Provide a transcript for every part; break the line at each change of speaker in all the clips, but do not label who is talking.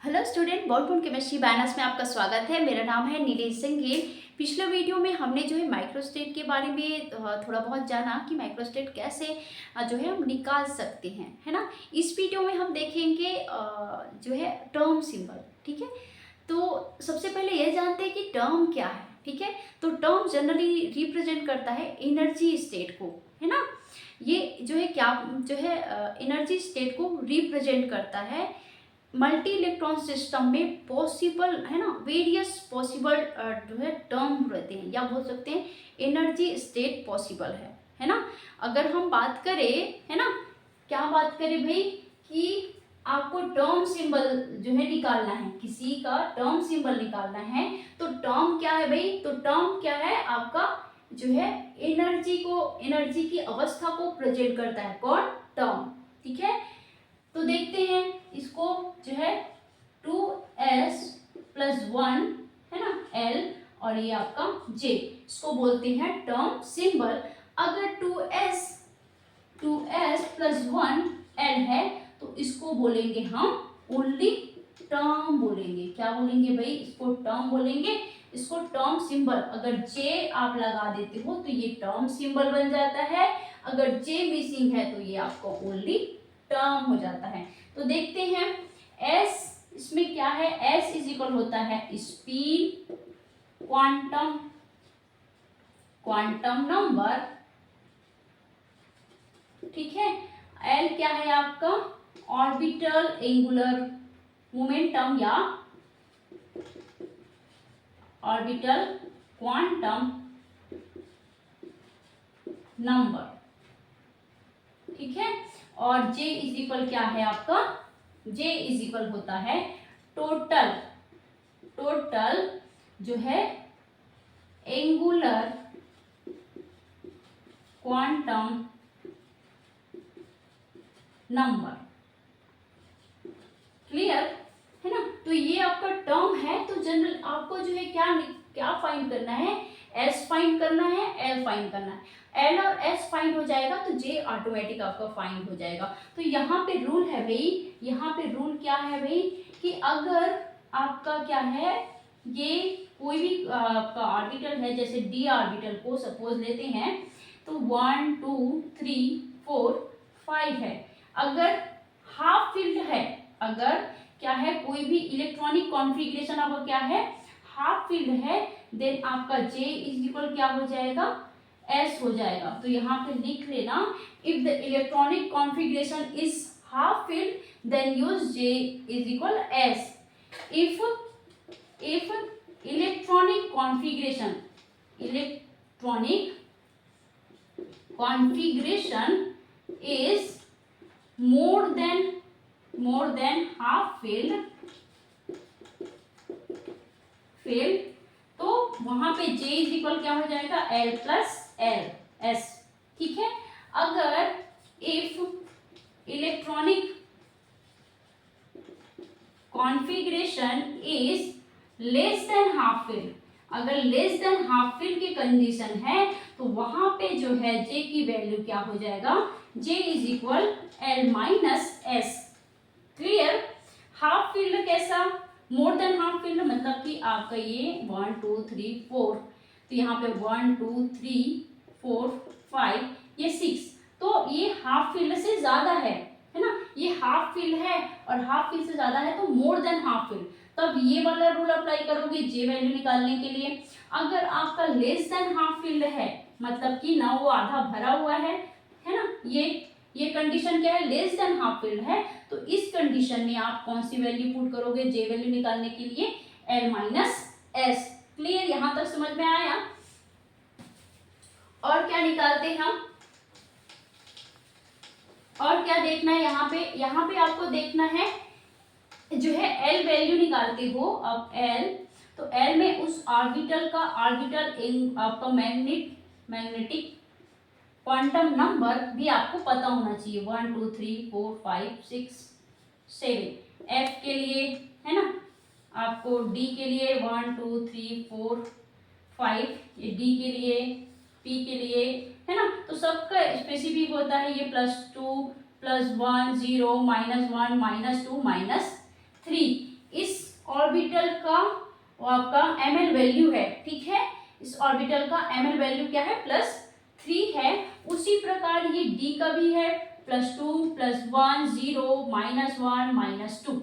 Hello student, board chemistry banners में आपका स्वागत है। मेरा नाम है नीलेश सिंह गिल। पिछले वीडियो में हमने जो है माइक्रोस्टेट के बारे में थोड़ा बहुत जाना कि माइक्रोस्टेट कैसे जो है हम निकाल सकते हैं, है ना। इस वीडियो में हम देखेंगे जो है टर्म सिंबल। ठीक है, तो सबसे पहले ये जानते हैं कि टर्म क्या है। ठीक है, तो टर्म जनरली रिप्रेजेंट करता है एनर्जी स्टेट को, है ना। ये जो है क्या जो है एनर्जी स्टेट को रिप्रेजेंट करता है। मल्टी इलेक्ट्रॉन सिस्टम में पॉसिबल, है ना, वेरियस पॉसिबल जो है टर्म रहते हैं, या बोल सकते हैं एनर्जी स्टेट पॉसिबल है ना। अगर हम बात करें, है ना, क्या बात करें भाई, कि आपको टर्म सिंबल जो है निकालना है, किसी का टर्म सिंबल निकालना है, तो टर्म क्या है भाई, तो टर्म क्या है आपका जो है एनर्जी की अवस्था को प्रेजेंट करता है कौन, टर्म। ठीक है, तो देखते हैं इसको जो है 2s प्लस 1, है ना, l, और ये आपका j, इसको बोलते हैं टर्म सिंबल। अगर 2s प्लस 1 l है तो इसको बोलेंगे हम ओनली टर्म बोलेंगे। क्या बोलेंगे भाई, इसको टर्म बोलेंगे, इसको टर्म सिंबल। अगर j आप लगा देते हो तो ये टर्म सिंबल बन जाता है, अगर j मिसिंग है तो ये आपको ओनली टर्म हो जाता है। तो देखते हैं s इसमें क्या है, s इज इक्वल होता है स्पीड, क्वांटम नंबर। ठीक है, l क्या है आपका ऑर्बिटल एंगुलर मोमेंटम या ऑर्बिटल क्वांटम नंबर। ठीक है, और J इज इक्वल क्या है आपका, J इज इक्वल होता है टोटल जो है एंगुलर क्वांटम नंबर। क्लियर है ना। तो ये आपका टर्म है, तो जनरल आपको जो है क्या फाइंड करना है, S फाइंड करना है, L फाइंड करना है। L और S फाइंड हो जाएगा तो J ऑटोमेटिक आपका फाइंड हो जाएगा। तो यहाँ पे रूल है भाई, यहाँ पे रूल क्या है भाई, कि अगर आपका क्या है, ये कोई भी आपका ऑर्बिटल है, जैसे d ऑर्बिटल को सपोज लेते हैं, तो 1 2 3 4 5 है। अगर हाफ फील्ड है, अगर क्या है कोई भी इलेक्ट्रॉनिक कॉन्फ़िगरेशन आपका क्या है, हाफ फील्ड है, देन आपका J इज इक्वल क्या हो जाएगा, S हो जाएगा। तो यहाँ पे लिख लेना, if the electronic configuration is half filled then use J is equal S। If electronic configuration is more than half filled, तो वहां पे J इज इक्वल क्या हो जाएगा, L प्लस L S। ठीक है, अगर if electronic configuration is less than half filled, अगर लेस देन हाफ फिल्ड की कंडीशन है तो वहां पे जो है J की वैल्यू क्या हो जाएगा, J is equal L minus S। Clear. Half field कैसा, मोर देन हाफ फील्ड, मतलब कि आपका ये 1 2 3 4, तो यहाँ पे 1 2 3 4 5 ये 6, तो ये हाफ फील्ड से ज्यादा है ना। ये हाफ फील्ड है और हाफ फील्ड से ज्यादा है तो मोर देन हाफ फील्ड, तब ये वाला रूल अप्लाई करोगे J वैल्यू निकालने के लिए। अगर आपका लेस देन हाफ फील्ड है, मतलब कि ना वो आधा भरा हुआ है ना, ये कंडीशन क्या है, लेस देन हाफ फील्ड है, तो इस कंडीशन में आप कौन सी वैल्यू पुट करोगे J वैल्यू निकालने के लिए, L माइनस S। क्लियर, यहां तक समझ में आया। और क्या निकालते हैं हम, और क्या देखना है यहाँ पे आपको देखना है जो है L वैल्यू निकालते हो। अब L, तो L में उस ऑर्बिटल आपका मैग्नेटिक क्वांटम नंबर भी आपको पता होना चाहिए, 1 2 3 4 5 6 7। F के लिए है ना, आपको D के लिए 1 2 3 4 5, ये D के लिए, P के लिए, है ना। तो सबका स्पेसिफिक होता है, ये +2 +1 0 -1 -2 -3। ऑर्बिटल का वो आपका ml वैल्यू है, ठीक है, इस ऑर्बिटल का ml वैल्यू क्या है +3 है। उसी प्रकार ये d का भी है +2 +1 0 -1 -2,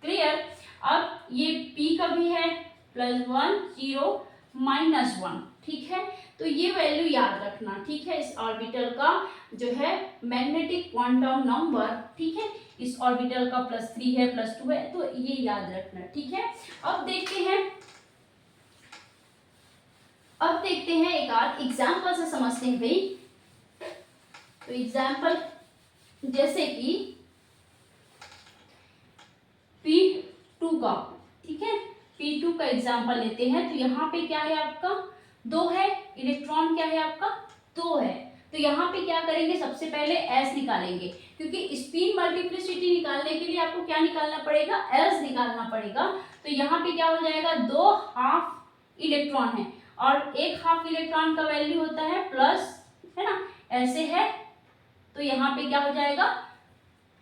क्लियर। अब ये p का भी है +1 0 -1, ठीक है। तो ये वैल्यू याद रखना, ठीक है, इस ऑर्बिटल का जो है मैग्नेटिक क्वांटम नंबर, ठीक है, इस ऑर्बिटल का +3 है +2 है, तो ये याद रखना, ठीक है। अब देखते हैं एक आध एग्जाम्पल से समझते हैं भाई। तो एग्जाम्पल जैसे कि P2 का, ठीक है, P2 का एग्जाम्पल लेते हैं। तो यहाँ पे क्या है आपका 2 है, इलेक्ट्रॉन क्या है आपका 2 है। तो यहाँ पे क्या करेंगे, सबसे पहले S निकालेंगे, क्योंकि स्पिन मल्टीप्लिसिटी निकालने के लिए आपको क्या निकालना पड़ेगा, S निकालना पड़ेगा। तो यहाँ पे क्या हो जाएगा, 2 हाफ इलेक्ट्रॉन है और एक हाफ इलेक्ट्रॉन का वैल्यू होता है प्लस, है ना, ऐसे है। तो यहाँ पे क्या हो जाएगा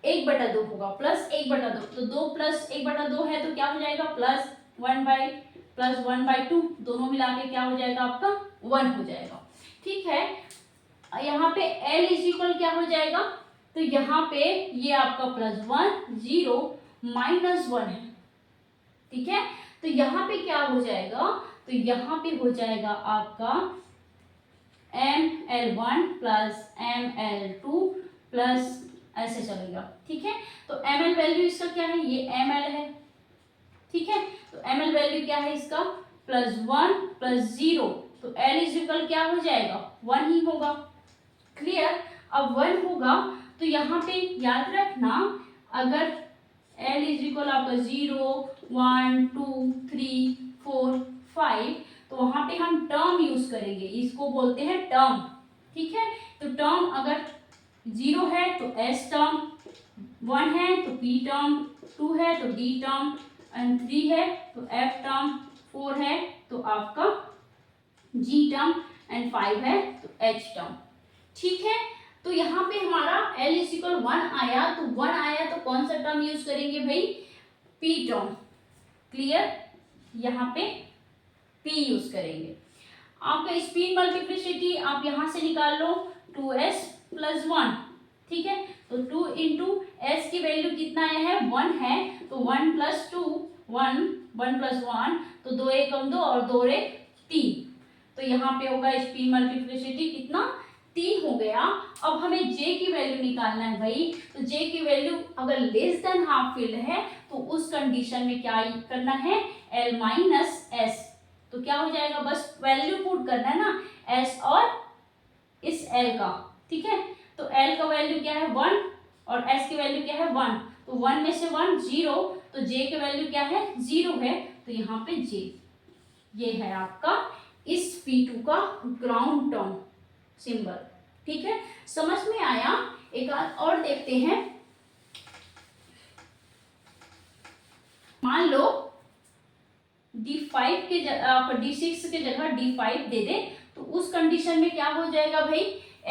1/2 होगा, +1/2। तो 2 + 1/2 है तो क्या हो जाएगा +1/2, दोनों मिला के क्या हो जाएगा आपका 1 हो जाएगा, ठीक है। यहाँ पे L इक्वल क्या हो जाएगा, तो यहाँ पे ये आपका +1 0 -1 है, ठीक है। तो यहाँ पे क्या हो जाएगा, तो यहाँ पे हो जाएगा आपका ML1 + ML2 प्लस ऐसे चलेगा, ठीक है। तो ml वैल्यू इसका क्या है, ये ml है, ठीक है। तो ml वैल्यू क्या है इसका +1 + 0, तो L इक्वल क्या हो जाएगा 1 ही होगा, क्लियर। अब 1 होगा तो यहाँ पे याद रखना, अगर L इक्वल आपका 0 1 2 3 4 5, तो वहां पे हम टर्म यूज करेंगे, इसको बोलते हैं टर्म, ठीक है। तो टर्म अगर 0 है तो S टर्म, 1 है तो P टर्म, 2 है तो D टर्म, एंड 3 है तो F टर्म, 4 है तो आपका G टर्म, एंड 5 है तो H टर्म, ठीक है। तो यहाँ पे हमारा L इक्वल 1 आया, तो 1 आया तो कौन सा टर्म यूज करेंगे भाई, P टर्म, क्लियर। यहाँ पे P यूज करेंगे। आपका स्पिन मल्टीप्लिसिटी आप यहाँ से निकाल लो 2s + 1, ठीक है। तो 2 × s की वैल्यू कितना आया है 1 है, तो 1 + 2 1 1 + 1, तो 2 1 = 2 और 2 1 3। तो यहाँ पे होगा स्पिन मल्टीप्लिसिटी कितना 3 हो गया। अब हमें J की वैल्यू निकालना है भाई। तो J की वैल्यू अगर लेस देन हाफ फील्ड है तो उस कंडीशन में क्या करना है, L - S। तो क्या हो जाएगा, बस वैल्यू पुट करना है ना S और इस L का, ठीक है। तो L का वैल्यू क्या है 1 और S की वैल्यू क्या है 1, तो 1 में से 1 0, तो J की वैल्यू क्या है 0 है, तो यहाँ पे J ये है आपका इस P2 का ग्राउंड टर्म सिंबल, ठीक है। समझ में आया। एक और देखते हैं, मान लो D5 के D6 के जगह D5 दे दे, तो उस कंडीशन में क्या हो जाएगा भाई,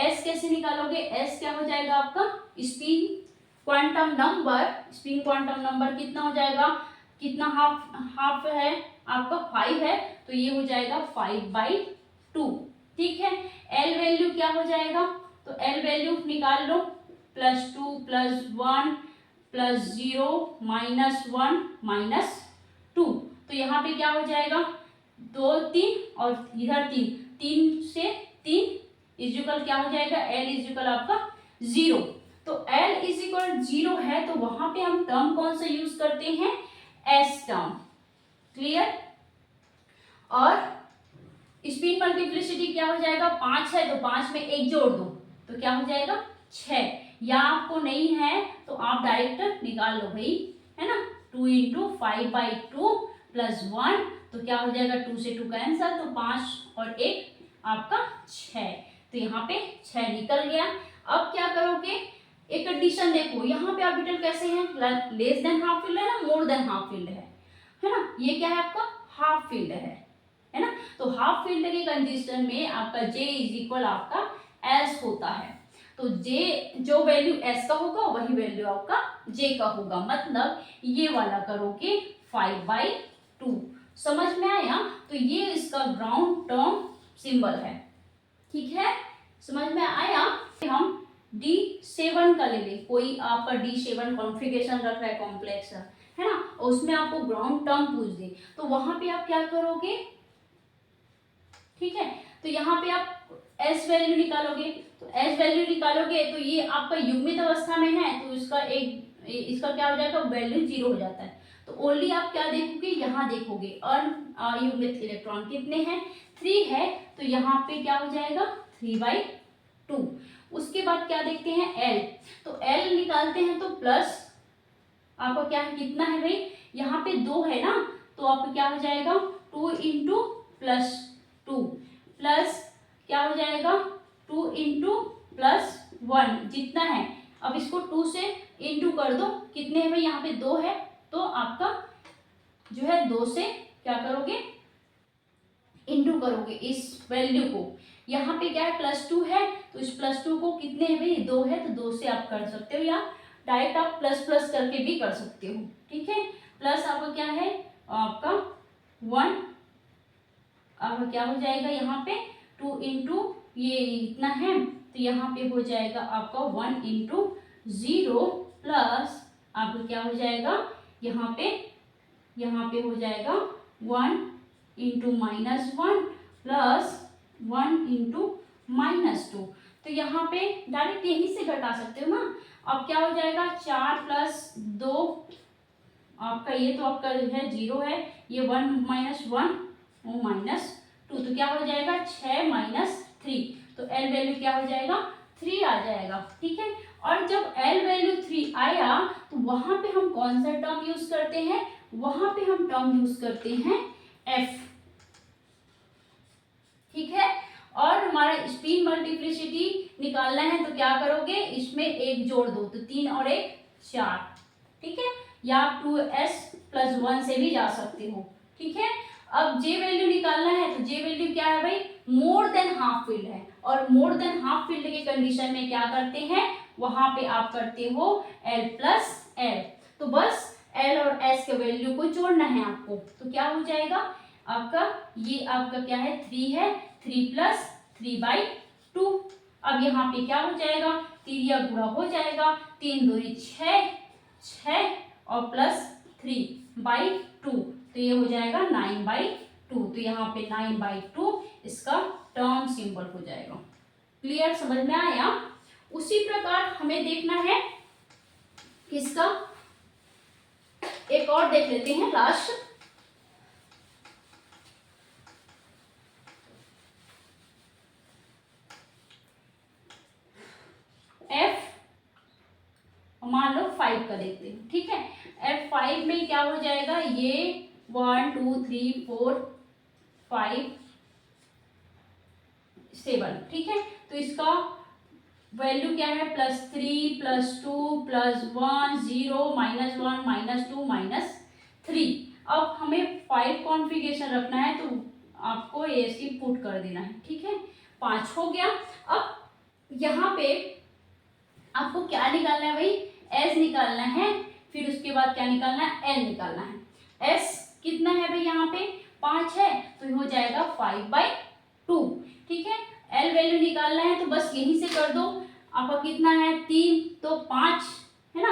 S कैसे निकालोगे, S क्या हो जाएगा आपका स्पिन क्वांटम नंबर कितना हो जाएगा, कितना हाफ है आपका 5 है, तो ये हो जाएगा 5/2, ठीक है। L वैल्यू क्या हो जाएगा, तो L वैल्यू निकाल लो +2 + 1 + 0 -1 -2, तो यहाँ पे क्या हो जाएगा 2 3 और इधर 3 से 3 इक्वल क्या हो जाएगा, L इक्वल आपका 0। तो L इक्वल 0 है तो वहां पे हम टर्म कौन सा यूज करते हैं, S टर्म, क्लियर। और स्पिन मल्टीप्लिसिटी क्या हो जाएगा 5 है, तो 5 में 1 जोड़ दो तो क्या हो जाएगा 6, या आपको नहीं है तो आप डायरेक्ट निकाल लो भाई, है ना। 2 × 5/2 + 1, तो क्या हो जाएगा 2 से 2 कैंसल, तो 5 और 1 आपका 6, तो यहाँ पे 6 निकल गया। अब क्या करोगे, एक कंडीशन देखो, यहाँ पे ऑर्बिटल कैसे हैं, लेस देन हाफ फील्ड है ना, मोर देन हाफ फील्ड है ना। ये क्या है आपका हाफ फील्ड है ना। तो हाफ फील्ड के कंडीशन में आपका J इक्वल आपका S होता है। तो जे जो वैल्यू एस का होगा वही वैल्यू आपका जे का होगा, मतलब ये वाला करोगे 5/2। समझ में आया? तो ये इसका ग्राउंड टर्म सिंबल है, ठीक है, समझ में आया? हम D7 का ले लें, कोई आपका D7 कॉन्फ़िगरेशन रख रहा है कॉम्प्लेक्स है ना, और उसमें आपको ग्राउंड टर्म पूछ दे, तो वहां पे आप क्या करोगे, ठीक है, तो यहाँ पे आप एस वैल्यू निकालोगे, तो एस वैल्यू निकालोगे तो ये आपका युग्मित अवस्था में है, तो इसका क्या हो जाएगा, वैल्यू 0 हो जाता है। तो ओनली आप क्या देखोगे, यहाँ देखोगे अयुग्मित इलेक्ट्रॉन कितने हैं, 3 है, तो यहाँ पे क्या हो जाएगा 3/2। उसके बाद क्या देखते हैं एल, तो एल निकालते हैं तो प्लस आपका क्या है, कितना है भाई, यहाँ पे 2 है ना, तो आपका क्या हो जाएगा 2 इंटू प्लस 2 प्लस क्या हो जाएगा 2 इंटू प्लस 1 जितना है। अब इसको 2 से इंटू कर दो, कितने हैं भाई, यहाँ पे 2 है, तो आपका जो है 2 से क्या करोगे, इंटू करोगे इस वैल्यू को। यहाँ पे क्या है +2 है, तो इस +2 को कितने हैं भाई, 2 है, तो 2 से आप कर सकते हो, या डायरेक्ट आप प्लस प्लस करके भी कर सकते हो, ठीक है। प्लस आपका क्या है, आपका 1, अब क्या हो जाएगा यहाँ पे 2 इंटू ये इतना है, तो यहाँ पे हो जाएगा आपका 1 इंटू 0 प्लस आपका क्या हो जाएगा, यहाँ पे हो जाएगा 1 इंटू -1 प्लस 1 इंटू -2। तो यहाँ पे डायरेक्ट यहीं से घटा सकते हो ना। अब क्या हो जाएगा 4 + 2 आपका, ये तो आपका है 0 है, ये 1 - 1 वो -2, तो क्या हो जाएगा 6 - 3, तो एल वैल्यू क्या हो जाएगा 3 आ जाएगा, ठीक है। और जब एल वैल्यू 3 आया तो वहां पे हम कौन सा टर्म यूज करते हैं, वहां पे हम टर्म यूज करते हैं एफ, ठीक है। और हमारा स्पिन मल्टीप्लिसिटी निकालना है, तो क्या करोगे, इसमें 1 जोड़ दो, तो 3 और 1 4, ठीक है, या आप 2s + 1 से भी जा सकते हो, ठीक है। अब जे वैल्यू निकालना है, तो जे वैल्यू क्या है भाई, मोर देन हाफ फील्ड है, और मोर देन हाफ फील्ड के कंडीशन में क्या करते हैं, वहां पे आप करते हो L + L, तो बस L और S के वैल्यू को जोड़ना है आपको, तो क्या हो जाएगा आपका, ये आपका क्या है 3 है, 3 + 3/2। अब यहाँ पे क्या हो जाएगा, तिरिया गुणा हो जाएगा, 3 दूनी 6 6 और +3/2, तो ये हो जाएगा 9/2, तो यहाँ पे 9/2 इसका टर्म सिंबल हो जाएगा। क्लियर, समझ में आया? उसी प्रकार हमें देखना है किसका, एक और देख लेते हैं लास्ट, F मान लो 5 का देखते हैं, ठीक है। F5 में क्या हो जाएगा, ये 1 2 3 4 5 7, ठीक है, तो इसका वैल्यू क्या है +3 +2 +1 0 -1 -2 -3। अब हमें 5 कॉन्फ़िगरेशन रखना है, तो आपको ऐसे पुट कर देना है, ठीक है, 5 हो गया। अब यहाँ पे आपको क्या निकालना है भाई, एस निकालना है, फिर उसके बाद क्या निकालना है, एल निकालना है। एस कितना है भाई, यहाँ पे 5 है, तो हो जाएगा 5/2, ठीक है। एल वैल्यू निकालना है, तो बस यहीं से कर दो, आपका कितना है 3 तो 5 है ना,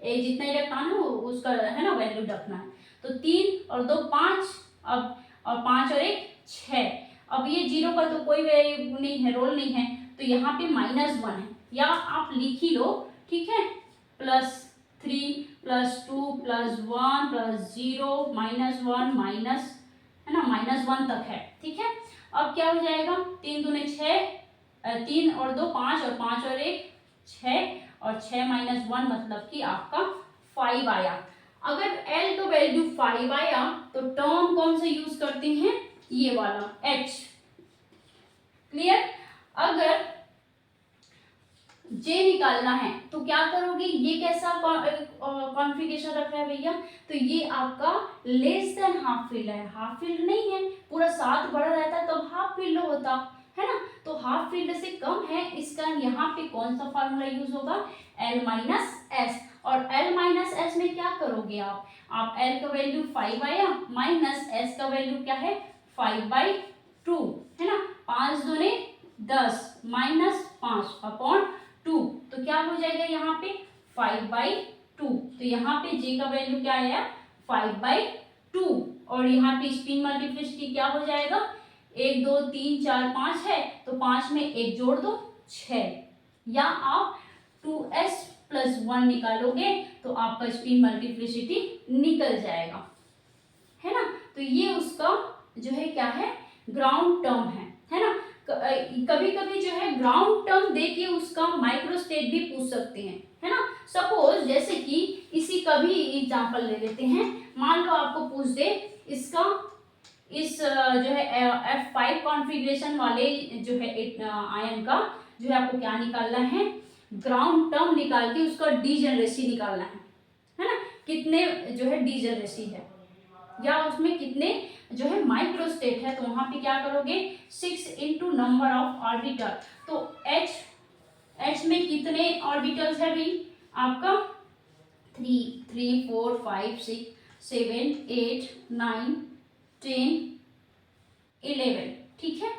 ये जितना इलेक्ट्रॉन है उसका है ना वैल्यू रखना है, तो 3 और 2 5, अब और 5 और 1 6। अब ये 0 का तो कोई वैल्यू नहीं है, रोल नहीं है, तो यहाँ पे -1 है, या आप लिख ही लो, ठीक है, +3 +2 +1 +0 -1 माइनस है ना -1 तक है, ठीक है। अब क्या हो जाएगा 3 दूने 6, 3 और 2 5 और 5 और 1 6 और 6 - 1 मतलब कि आपका 5 आया। अगर L का वैल्यू 5 आया तो टर्म कौन सा यूज करते हैं, ये वाला H, क्लियर। अगर J निकालना है तो क्या करोगे, ये कैसा कॉन्फ़िगरेशन रख रहा है भैया, तो ये आपका लेस देन हाफ फील्ड है, हाफ फील्ड नहीं है, पूरा 7 बड़ा रहता है तब हाफ फील्ड होता है ना। तो हाफ फील्ड से कम है, इसका यहाँ पे कौन सा फार्मूला यूज होगा, L माइनस एस। और L माइनस एस में क्या करोगे आप L का वैल्यू 5 आया, माइनस S का वैल्यू क्या है 5/2, है ना। 5 दूने 10 माइनस 5/2, तो क्या हो जाएगा यहाँ पे 5/2। तो यहाँ पे J का वैल्यू क्या आया 5/2। और यहाँ पे स्पिन मल्टीप्लिसिटी क्या हो जाएगा, 1 2 3 4 5 है, तो 5 में 1 जोड़ दो 6, या आप 2s + 1 निकालोगे तो आपका स्पिन मल्टीप्लिसिटी निकल जाएगा, है ना। तो ये उसका जो है क्या है, ग्राउंड टर्म है ना। कभी कभी जो है ग्राउंड टर्म देके उसका माइक्रोस्टेट भी पूछ सकते हैं, है ना। सपोज जैसे कि इसी का भी एग्जांपल ले लेते हैं। मान लो आपको पूछ दे इसका इस जो है F5 कॉन्फ़िगरेशन वाले जो है आयन का जो है आपको क्या निकालना है, ग्राउंड टर्म निकाल के उसका डीजेनरेसी निकालना है ना। कितने जो है डीजेनरेसी है या उसमें कितने जो है माइक्रोस्टेट है, तो वहां पे क्या करोगे 6 इंटू नंबर ऑफ ऑर्बिटल। तो H में कितने ऑर्बिटल्स है भाई आपका 3 3 4 5 6 7 8 9 10 11, ठीक है।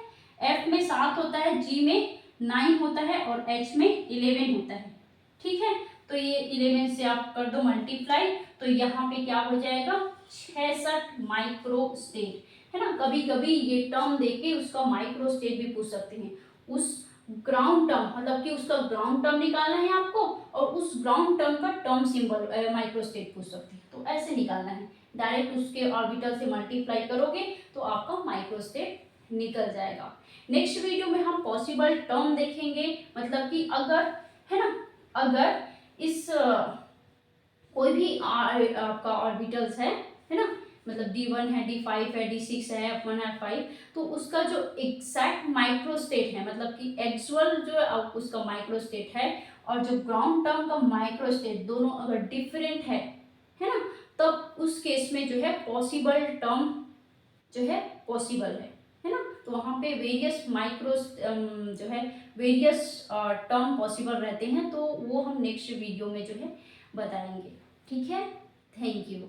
F में 7 होता है, G में 9 होता है और H में 11 होता है, ठीक है। तो ये 11 से आप कर दो मल्टीप्लाई, तो यहाँ पे क्या हो जाएगा 66 माइक्रोस्टेट, है ना। कभी कभी ये टर्म देके उसका माइक्रोस्टेट भी पूछ सकते हैं। उस ग्राउंड टर्म मतलब कि उसका ग्राउंड टर्म निकालना है आपको, और उस ग्राउंड टर्म का टर्म सिंबल माइक्रोस्टेट पूछ सकते हैं, तो ऐसे निकालना है। डायरेक्ट उसके ऑर्बिटल से मल्टीप्लाई करोगे तो आपका माइक्रोस्टेट निकल जाएगा। नेक्स्ट वीडियो में हम पॉसिबल टर्म देखेंगे, मतलब कि अगर, है ना, अगर इस कोई भी आपका ऑर्बिटल्स है ना, मतलब D1 है, D5 है, D6 है, F1 है, F5, तो उसका जो एग्जैक्ट माइक्रोस्टेट है, मतलब कि एक्चुअल जो उसका माइक्रोस्टेट है और जो ग्राउंड टर्म का माइक्रोस्टेट दोनों अगर डिफरेंट है ना, तब उस केस में जो है पॉसिबल टर्म जो है पॉसिबल है ना। तो वहाँ पे वेरियस जो है वेरियस टर्म पॉसिबल रहते हैं, तो वो हम नेक्स्ट वीडियो में जो है बताएंगे, ठीक है। Thank you.